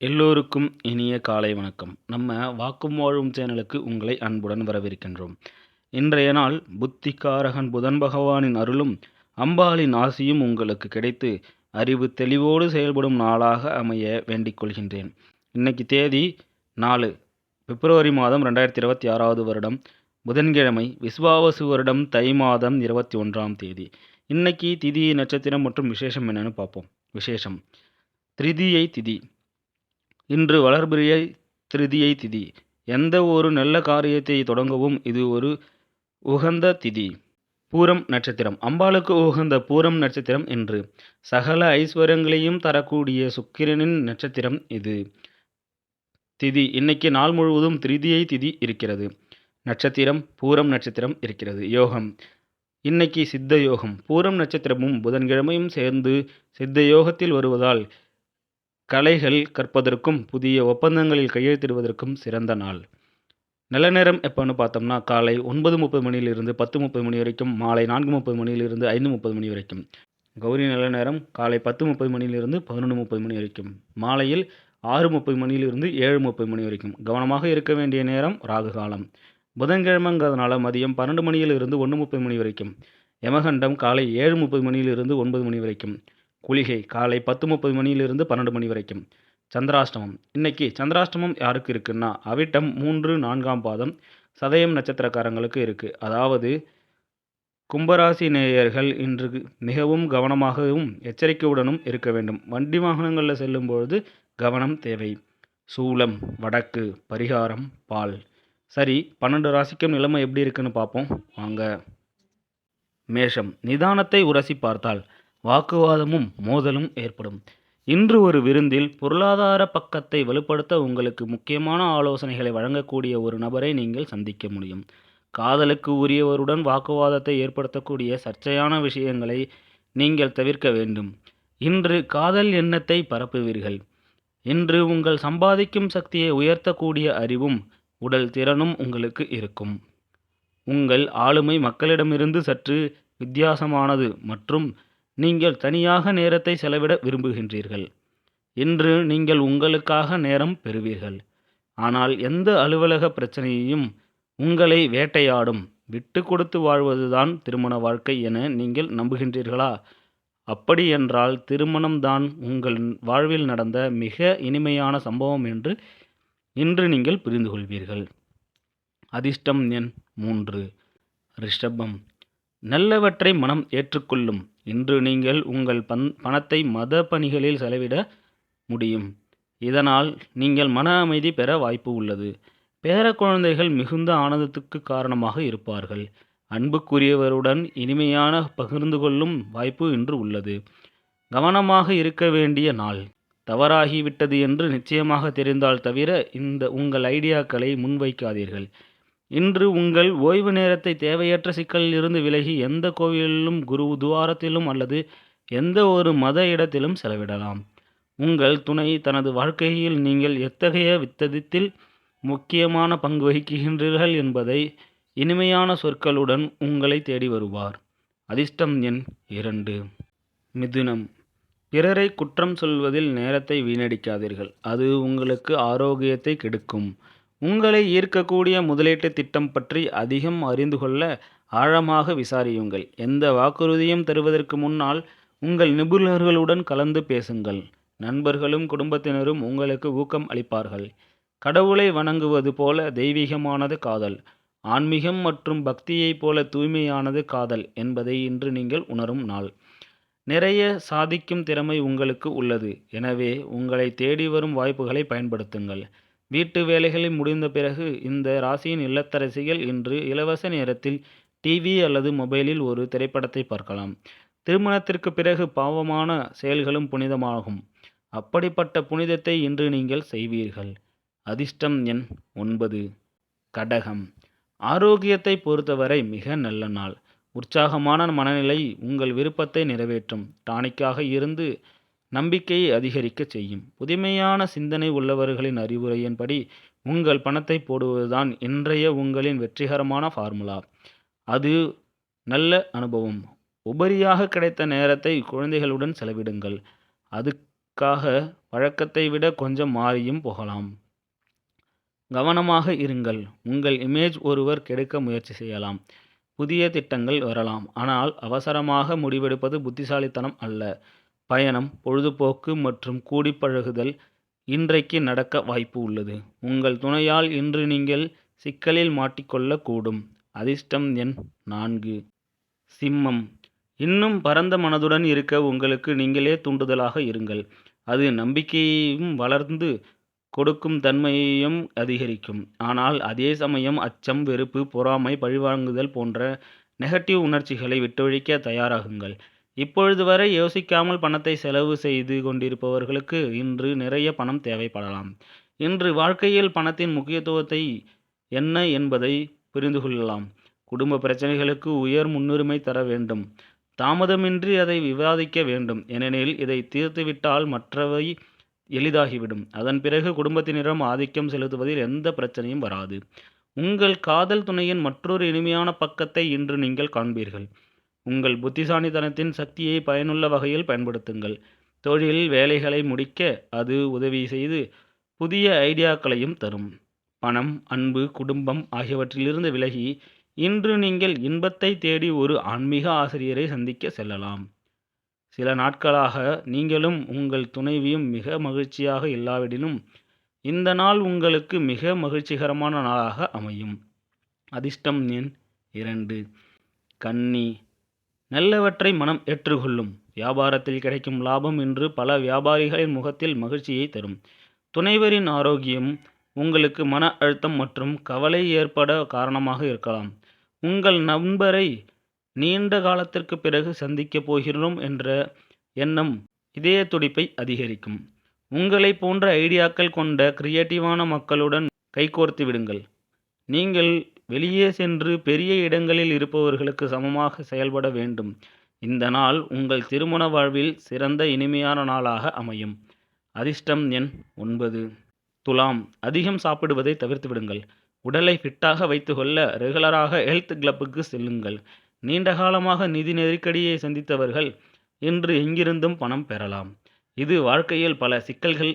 எல்லோருக்கும் இனிய காலை வணக்கம். நம்ம வாக்கும் வாழும் சேனலுக்கு உங்களை அன்புடன் வரவேற்கின்றோம். இன்றைய நாள் புத்திகாரகன் புதன் பகவானின் அருளும் அம்பாளின் ஆசியும் உங்களுக்கு கிடைத்து அறிவு தெளிவோடு செயல்படும் நாளாக அமைய வேண்டிக் கொள்கின்றேன். இன்னைக்கு தேதி 4 பிப்ரவரி மாதம் 2026வது வருடம் புதன்கிழமை, விசுவாவசு வருடம் தை மாதம் 21ஆம் தேதி. இன்னைக்கு திதி, நட்சத்திரம் மற்றும் விசேஷம் என்னன்னு பார்ப்போம். விசேஷம் திரிதியை திதி. இன்று வளர்பிறை திருதியை திதி. எந்த ஒரு நல்ல காரியத்தை தொடங்கவும் இது ஒரு உகந்த திதி. பூரம் நட்சத்திரம். அம்பாளுக்கு உகந்த பூரம் நட்சத்திரம் இன்று. சகல ஐஸ்வர்யங்களையும் தரக்கூடிய சுக்கிரனின் நட்சத்திரம் இது. திதி இன்னைக்கு நாள் முழுவதும் திரிதியை திதி இருக்கிறது. நட்சத்திரம் பூரம் நட்சத்திரம் இருக்கிறது. யோகம் இன்னைக்கு சித்த யோகம். பூரம் நட்சத்திரமும் புதன்கிழமையும் சேர்ந்து சித்த யோகத்தில் வருவதால் கலைகள் கற்பதற்கும் புதிய ஒப்பந்தங்களில் கையெழுத்திடுவதற்கும் சிறந்த நாள். நல்ல நேரம் எப்போன்னு பார்த்தோம்னா காலை 9:30 மணியிலிருந்து 10:30 மணி வரைக்கும், மாலை 4:30 மணியிலிருந்து 5:30 மணி வரைக்கும். கௌரி நல்ல நேரம் காலை 10:30 மணியிலிருந்து 11:30 மணி வரைக்கும், மாலையில் 6:30 மணியிலிருந்து 7:30 மணி வரைக்கும். கவனமாக இருக்க வேண்டிய நேரம் ராகு காலம். புதன்கிழமைங்கிறதுனால மதியம் 12 மணியிலிருந்து 1:30 மணி வரைக்கும். யமகண்டம் காலை 7:30 மணியிலிருந்து 9 மணி வரைக்கும். குளிகை காலை 10:30 மணியிலிருந்து 12 மணி வரைக்கும். சந்திராஷ்டமம் இன்னைக்கு சந்திராஷ்டமம் யாருக்கு இருக்குன்னா அவிட்டம் 3, 4ஆம் பாதம் சதயம் நட்சத்திரக்காரங்களுக்கு இருக்குது. அதாவது கும்பராசி நேயர்கள் இன்று மிகவும் கவனமாகவும் எச்சரிக்கையுடனும் இருக்க வேண்டும். வண்டி வாகனங்களில் செல்லும் பொழுது கவனம் தேவை. சூலம் வடக்கு, பரிகாரம் பால். சரி, 12 ராசிக்கும் நிலைமை எப்படி இருக்குன்னு பார்ப்போம் வாங்க. மேஷம் நிதானத்தை உரசி பார்த்தால் வாக்குவாதமும் மோதலும் ஏற்படும். இன்று ஒரு விருந்தில் பொருளாதார பக்கத்தை வலுப்படுத்த உங்களுக்கு முக்கியமான ஆலோசனைகளை வழங்கக்கூடிய ஒரு நபரை நீங்கள் சந்திக்க முடியும். காதலுக்கு உரியவருடன் வாக்குவாதத்தை ஏற்படுத்தக்கூடிய சர்ச்சையான விஷயங்களை நீங்கள் தவிர்க்க வேண்டும். இன்று காதல் எண்ணத்தை பரப்புவீர்கள். இன்று உங்கள் சம்பாதிக்கும் சக்தியை உயர்த்தக்கூடிய அறிவும் உடல் திறனும் உங்களுக்கு இருக்கும். உங்கள் ஆளுமை மக்களிடமிருந்து சற்று வித்தியாசமானது மற்றும் நீங்கள் தனியாக நேரத்தை செலவிட விரும்புகின்றீர்கள். இன்று நீங்கள் உங்களுக்காக நேரம் பெறுவீர்கள். ஆனால் எந்த அலுவலக பிரச்சனையையும் உங்களை வேட்டையாடும். விட்டு கொடுத்து வாழ்வதுதான் திருமண வாழ்க்கை என நீங்கள் நம்புகின்றீர்களா? அப்படி என்றால் திருமணம்தான் உங்கள் வாழ்வில் நடந்த மிக இனிமையான சம்பவம் என்று இன்று நீங்கள் புரிந்து கொள்வீர்கள். அதிர்ஷ்டம் எண் 3. ரிஷபம் நல்லவற்றை மனம் ஏற்றுக்கொள்ளும். இன்று நீங்கள் உங்கள் பணத்தை மத பணிகளில் செலவிட முடியும். இதனால் நீங்கள் மன அமைதி பெற வாய்ப்பு உள்ளது. பேர குழந்தைகள் மிகுந்த ஆனந்தத்துக்கு காரணமாக இருப்பார்கள். அன்புக்குரியவருடன் இனிமையான பகிர்ந்து கொள்ளும் வாய்ப்பு இன்று உள்ளது. கவனமாக இருக்க வேண்டிய நாள். தவறாகிவிட்டது என்று நிச்சயமாக தெரிந்தால் தவிர உங்கள் ஐடியாக்களை முன்வைக்காதீர்கள். இன்று உங்கள் ஓய்வு நேரத்தை தேவையற்ற சிக்கலில் இருந்து விலகி எந்த கோவிலிலும், குரு துவாரத்திலும் அல்லது எந்த ஒரு மத இடத்திலும் செலவிடலாம். உங்கள் துணை தனது வாழ்க்கையில் நீங்கள் எத்தகைய வித்தத்தில் முக்கியமான பங்கு வகிக்கின்றீர்கள் என்பதை இனிமையான சொற்களுடன் உங்களை தேடி வருவார். அதிர்ஷ்டம் எண் 2. மிதுனம் பிறரை குற்றம் சொல்வதில் நேரத்தை வீணடிக்காதீர்கள். அது உங்களுக்கு ஆரோக்கியத்தை கெடுக்கும். உங்களை ஈர்க்கக்கூடிய முதலீட்டு திட்டம் பற்றி அதிகம் அறிந்து கொள்ள ஆழமாக விசாரியுங்கள். எந்த வாக்குறுதியும் தருவதற்கு முன்னால் உங்கள் நிபுணர்களுடன் கலந்து பேசுங்கள். நண்பர்களும் குடும்பத்தினரும் உங்களுக்கு ஊக்கம் அளிப்பார்கள். கடவுளை வணங்குவது போல தெய்வீகமானது காதல். ஆன்மீகம் மற்றும் பக்தியைப் போல தூய்மையானது காதல் என்பதை இன்று நீங்கள் உணரும் நாள். நிறைய சாதிக்கும் திறமை உங்களுக்கு உள்ளது. எனவே உங்களை தேடி வரும் வாய்ப்புகளை பயன்படுத்துங்கள். வீட்டு வேலைகளை முடிந்த பிறகு இந்த ராசியின் இல்லத்தரசிகள் இன்று இலவச நேரத்தில் டிவி அல்லது மொபைலில் ஒரு திரைப்படத்தை பார்க்கலாம். திருமணத்திற்கு பிறகு பாவமான செயல்களும் புனிதமாகும். அப்படிப்பட்ட புனிதத்தை இன்று நீங்கள் செய்வீர்கள். அதிர்ஷ்டம் எண் 9. கடகம் ஆரோக்கியத்தை பொறுத்தவரை மிக நல்ல நாள். உற்சாகமான மனநிலை உங்கள் விருப்பத்தை நிறைவேற்றும். டானிக்காக இருந்து நம்பிக்கையை அதிகரிக்க செய்யும். புதுமையான சிந்தனை உள்ளவர்களின் அறிவுரையின்படி உங்கள் பணத்தை போடுவதுதான் இன்றைய உங்களின் வெற்றிகரமான ஃபார்முலா. அது நல்ல அனுபவம். உபரியாக கிடைத்த நேரத்தை குழந்தைகளுடன் செலவிடுங்கள். அது அதற்காக வழக்கத்தை விட கொஞ்சம் மாறியும் போகலாம். கவனமாக இருங்கள். உங்கள் இமேஜ் ஒருவர் கெடுக்க முயற்சி செய்யலாம். புதிய திட்டங்கள் வரலாம். ஆனால் அவசரமாக முடிவெடுப்பது புத்திசாலித்தனம் அல்ல. பயணம், பொழுதுபோக்கு மற்றும் கூடிப் பழகுதல் இன்றைக்கு நடக்க வாய்ப்பு உள்ளது. உங்கள் துணையால் இன்று நீங்கள் சிக்கலில் மாட்டிக்கொள்ளக்கூடும். அதிர்ஷ்டம் எண் 4. சிம்மம். இன்னும் பரந்த மனதுடன் இருக்க உங்களுக்கு நீங்களே தூண்டுதலாக இருங்கள். அது நம்பிக்கையையும் வளர்ந்து கொடுக்கும் தன்மையையும் அதிகரிக்கும். ஆனால் அதே சமயம் அச்சம், வெறுப்பு, பொறாமை, பழிவாங்குதல் போன்ற நெகட்டிவ் உணர்ச்சிகளை விட்டொழிக்க தயாராகுங்கள். இப்பொழுது வரை யோசிக்காமல் பணத்தை செலவு செய்து கொண்டிருப்பவர்களுக்கு இன்று நிறைய பணம் தேவைப்படலாம். இன்று வாழ்க்கையில் பணத்தின் முக்கியத்துவத்தை என்ன என்பதை புரிந்து கொள்ளலாம். குடும்ப பிரச்சனைகளுக்கு உயர் முன்னுரிமை தர வேண்டும். தாமதமின்றி அதை விவாதிக்க வேண்டும். ஏனெனில் இதை தீர்த்துவிட்டால் மற்றவை எளிதாகிவிடும். அதன் பிறகு குடும்பத்தினரிடம் ஆதிக்கம் செலுத்துவதில் எந்த பிரச்சனையும் வராது. உங்கள் காதல் துணையின் மற்றொரு இனிமையான பக்கத்தை இன்று நீங்கள் காண்பீர்கள். உங்கள் புத்திசாலித்தனத்தின் சக்தியை பயனுள்ள வகையில் பயன்படுத்துங்கள். தொழில் வேலைகளை முடிக்க அது உதவி செய்து புதிய ஐடியாக்களையும் தரும். பணம், அன்பு, குடும்பம் ஆகியவற்றிலிருந்து விலகி இன்று நீங்கள் இன்பத்தை தேடி ஒரு ஆன்மீக ஆசிரியரை சந்திக்க செல்லலாம். சில நாட்களாக நீங்களும் உங்கள் துணைவியும் மிக மகிழ்ச்சியாக இல்லாவிடினும் இந்த நாள் உங்களுக்கு மிக மகிழ்ச்சிகரமான நாளாக அமையும். அதிர்ஷ்டம் எண் 2. கன்னி. நல்லவற்றை மனம் ஏற்றுக்கொள்ளும். வியாபாரத்தில் கிடைக்கும் லாபம் இன்று பல வியாபாரிகளின் முகத்தில் மகிழ்ச்சியை தரும். துணைவரின் ஆரோக்கியம் உங்களுக்கு மன அழுத்தம் மற்றும் கவலை ஏற்பட காரணமாக இருக்கலாம். உங்கள் நண்பரை நீண்ட காலத்திற்கு பிறகு சந்திக்கப் போகிறோம் என்ற எண்ணம் இதய துடிப்பை அதிகரிக்கும். உங்களை போன்ற ஐடியாக்கள் கொண்ட கிரியேட்டிவான மக்களுடன் கைகோர்த்து விடுங்கள். நீங்கள் வெளியே சென்று பெரிய இடங்களில் இருப்பவர்களுக்கு சமமாக செயல்பட வேண்டும். இந்த நாள் உங்கள் திருமண வாழ்வில் சிறந்த இனிமையான நாளாக அமையும். அதிர்ஷ்டம் எண் 9. துலாம். அதிகம் சாப்பிடுவதை தவிர்த்து விடுங்கள். உடலை ஃபிட்டாக வைத்துக்கொள்ள ரெகுலராக ஹெல்த் கிளப்புக்கு செல்லுங்கள். நீண்ட காலமாக நிதி நெருக்கடியை சந்தித்தவர்கள் இன்று எங்கிருந்தும் பணம் பெறலாம். இது வாழ்க்கையில் பல சிக்கல்கள்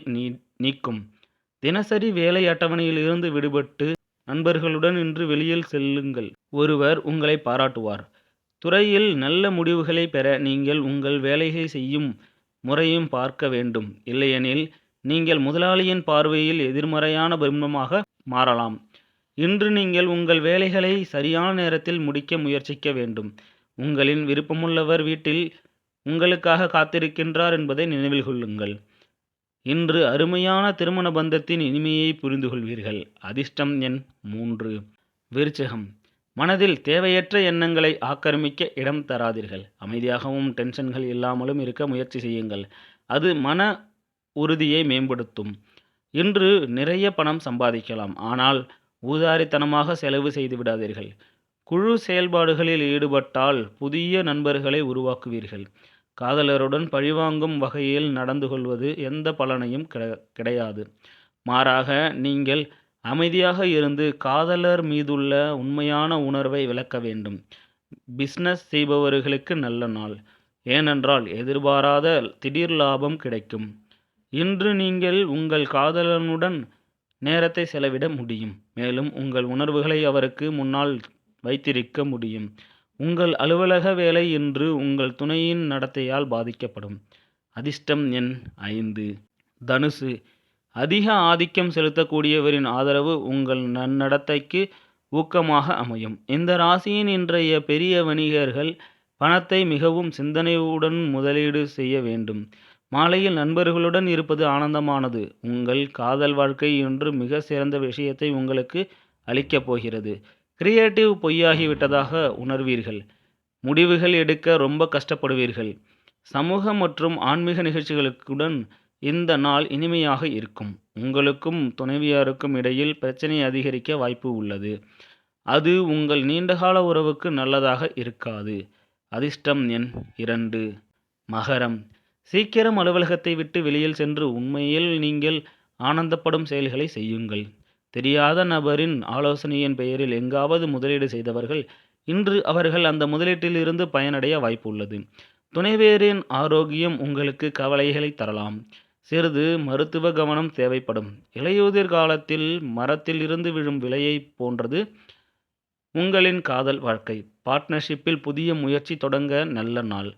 நீக்கும். தினசரி வேலை அட்டவணையில் இருந்து விடுபட்டு நண்பர்களுடன் இன்று வெளியில் செல்லுங்கள். ஒருவர் உங்களை பாராட்டுவார். துறையில் நல்ல முடிவுகளை பெற நீங்கள் உங்கள் வேலையை செய்யும் முறையும் பார்க்க வேண்டும். இல்லையெனில் நீங்கள் முதலாளியின் பார்வையில் எதிர்மறையான பிம்பமாக மாறலாம். இன்று நீங்கள் உங்கள் வேலைகளை சரியான நேரத்தில் முடிக்க முயற்சிக்க வேண்டும். உங்களின் விருப்பமுள்ளவர் வீட்டில் உங்களுக்காக காத்திருக்கின்றார் என்பதை நினைவில் கொள்ளுங்கள். இன்று அருமையான திருமண பந்தத்தின் இனிமையை புரிந்து கொள்வீர்கள். அதிர்ஷ்டம் எண் 3. விருச்சிகம். மனதில் தேவையற்ற எண்ணங்களை ஆக்கிரமிக்க இடம் தராதீர்கள். அமைதியாகவும் டென்ஷன்கள் இல்லாமலும் இருக்க முயற்சி செய்யுங்கள். அது மன உறுதியை மேம்படுத்தும். இன்று நிறைய பணம் சம்பாதிக்கலாம். ஆனால் ஊதாரித்தனமாக செலவு செய்து விடாதீர்கள். குழு செயல்பாடுகளில் ஈடுபட்டால் புதிய நண்பர்களை உருவாக்குவீர்கள். காதலருடன் பழிவாங்கும் வகையில் நடந்து கொள்வது எந்த பலனையும் கிடையாது. மாறாக நீங்கள் அமைதியாக இருந்து காதலர் மீதுள்ள உண்மையான உணர்வை விளக்க வேண்டும். பிஸ்னஸ் செய்பவர்களுக்கு நல்ல நாள். ஏனென்றால் எதிர்பாராத திடீர் லாபம் கிடைக்கும். இன்று நீங்கள் உங்கள் காதலனுடன் நேரத்தை செலவிட முடியும். மேலும் உங்கள் உணர்வுகளை அவருக்கு முன்னால் வைத்திருக்க முடியும். உங்கள் அலுவலக வேலை இன்று உங்கள் துணையின் நடத்தையால் பாதிக்கப்படும். அதிர்ஷ்டம் எண் 5. தனுசு. அதிக ஆதிக்கம் செலுத்தக்கூடியவரின் ஆதரவு உங்கள் நன்னடத்தைக்கு ஊக்கமாக அமையும். இந்த ராசியின் இன்றைய பெரிய வணிகர்கள் பணத்தை மிகவும் சிந்தனையுடன் முதலீடு செய்ய வேண்டும். மாலையில் நண்பர்களுடன் இருப்பது ஆனந்தமானது. உங்கள் காதல் வாழ்க்கை இன்று மிக சிறந்த விஷயத்தை உங்களுக்கு அளிக்கப் போகிறது. கிரியேட்டிவ் பொய்யாகிவிட்டதாக உணர்வீர்கள். முடிவுகள் எடுக்க ரொம்ப கஷ்டப்படுவீர்கள். சமூக மற்றும் ஆன்மீக நிகழ்ச்சிகளுடன் இந்த நாள் இனிமையாக இருக்கும். உங்களுக்கும் துணைவியாருக்கும் இடையில் பிரச்சனை அதிகரிக்க வாய்ப்பு உள்ளது. அது உங்கள் நீண்டகால உறவுக்கு நல்லதாக இருக்காது. அதிர்ஷ்டம் எண் 2. மகரம். சீக்கிரம் அலுவலகத்தை விட்டு வெளியில் சென்று உண்மையில் நீங்கள் ஆனந்தப்படும் செயல்களை செய்யுங்கள். தெரியாத நபரின் ஆலோசனையின் பெயரில் எங்காவது முதலீடு செய்தவர்கள் இன்று அவர்கள் அந்த முதலீட்டில் இருந்து பயனடைய வாய்ப்பு உள்ளது. துணைவேரின் ஆரோக்கியம் உங்களுக்கு கவலைகளை தரலாம். சிறிது மருத்துவ கவனம் தேவைப்படும். இலையுதிர் காலத்தில் மரத்தில் இருந்து விழும் விலையைப் போன்றது உங்களின் காதல் வாழ்க்கை. பார்ட்னர்ஷிப்பில் புதிய முயற்சி தொடங்க நல்ல நாள்.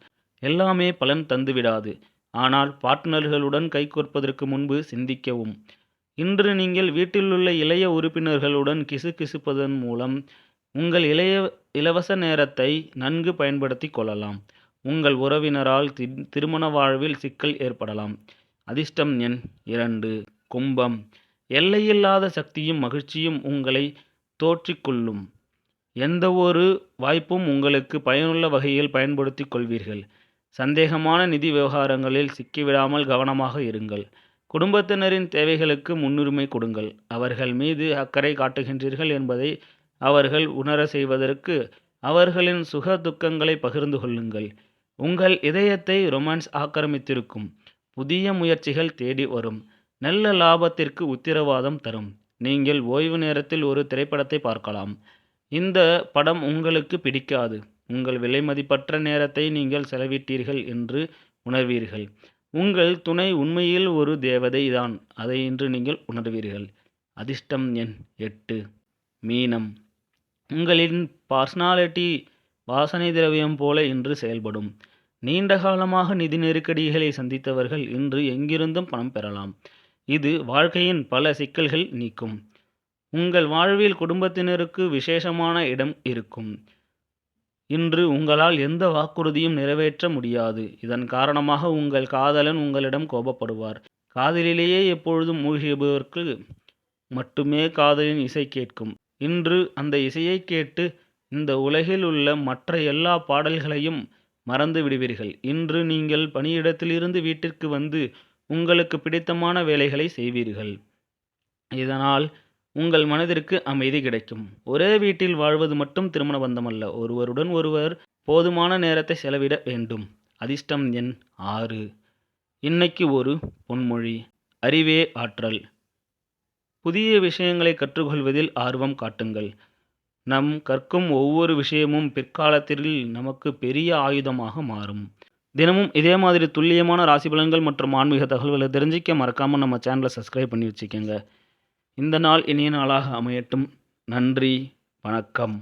எல்லாமே பலன் தந்துவிடாது. ஆனால் பார்ட்னர்களுடன் கைகோர்ப்பதற்கு முன்பு சிந்திக்கவும். இன்று நீங்கள் வீட்டிலுள்ள இளைய உறுப்பினர்களுடன் கிசுகிசுப்பதன் மூலம் உங்கள் இலவச நேரத்தை நன்கு பயன்படுத்திக் கொள்ளலாம். உங்கள் உறவினரால் திருமண வாழ்வில் சிக்கல் ஏற்படலாம். அதிர்ஷ்டம் எண் 2. கும்பம். எல்லையில்லாத சக்தியும் மகிழ்ச்சியும் உங்களை தோற்றிக்கொள்ளும். எந்தவொரு வாய்ப்பும் உங்களுக்கு பயனுள்ள வகையில் பயன்படுத்திக் கொள்வீர்கள். சந்தேகமான நிதி விவகாரங்களில் சிக்கிவிடாமல் கவனமாக இருங்கள். குடும்பத்தினரின் தேவைகளுக்கு முன்னுரிமை கொடுங்கள். அவர்கள் மீது அக்கறை காட்டுகின்றீர்கள் என்பதை அவர்கள் உணர செய்வதற்கு அவர்களின் சுக துக்கங்களை பகிர்ந்து கொள்ளுங்கள். உங்கள் இதயத்தை ரொமான்ஸ் ஆக்கிரமித்திருக்கும். புதிய முயற்சிகள் தேடி வரும். நல்ல லாபத்திற்கு உத்தரவாதம் தரும். நீங்கள் ஓய்வு நேரத்தில் ஒரு திரைப்படத்தை பார்க்கலாம். இந்த படம் உங்களுக்கு பிடிக்காது. உங்கள் விலைமதிப்பற்ற நேரத்தை நீங்கள் செலவிட்டீர்கள் என்று உணர்வீர்கள். உங்கள் துணை உண்மையில் ஒரு தேவதை தான், அதை இன்று நீங்கள் உணர்வீர்கள். அதிர்ஷ்டம் எண் 8. மீனம். உங்களின் பர்சனாலிட்டி வாசனை திரவியம் போல இன்று செயல்படும். நீண்ட காலமாக நிதி நெருக்கடிகளை சந்தித்தவர்கள் இன்று எங்கிருந்தும் பணம் பெறலாம். இது வாழ்க்கையின் பல சிக்கல்கள் நீக்கும். உங்கள் வாழ்வில் குடும்பத்தினருக்கு விசேஷமான இடம் இருக்கும். இன்று உங்களால் எந்த வாக்குறுதியும் நிறைவேற்ற முடியாது. இதன் காரணமாக உங்கள் காதலன் உங்களிடம் கோபப்படுவார். காதலிலேயே எப்பொழுதும் மூழ்கியவருக்கு மட்டுமே காதலின் இசை கேட்கும். இன்று அந்த இசையை கேட்டு இந்த உலகில் உள்ள மற்ற எல்லா பாடல்களையும் மறந்து விடுவீர்கள். இன்று நீங்கள் பணியிடத்திலிருந்து வீட்டிற்கு வந்து உங்களுக்கு பிடித்தமான வேலைகளை செய்வீர்கள். இதனால் உங்கள் மனதிற்கு அமைதி கிடைக்கும். ஒரே வீட்டில் வாழ்வது மட்டும் திருமண பந்தமல்ல. ஒருவருடன் ஒருவர் போதுமான நேரத்தை செலவிட வேண்டும். அதிர்ஷ்டம் எண் 6. இன்னைக்கு ஒரு பொன்மொழி. அறிவே ஆற்றல். புதிய விஷயங்களை கற்றுக்கொள்வதில் ஆர்வம் காட்டுங்கள். நம் கற்கும் ஒவ்வொரு விஷயமும் பிற்காலத்தில் நமக்கு பெரிய ஆயுதமாக மாறும். தினமும் இதே மாதிரி துல்லியமான ராசி பலன்கள் மற்றும் ஆன்மீக தகவல்களை தெரிஞ்சிக்க மறக்காமல் நம்ம சேனலை சப்ஸ்கிரைப் பண்ணி வச்சுக்கோங்க. இந்த நாள் இனிய நாளாக அமையட்டும். நன்றி. வணக்கம்.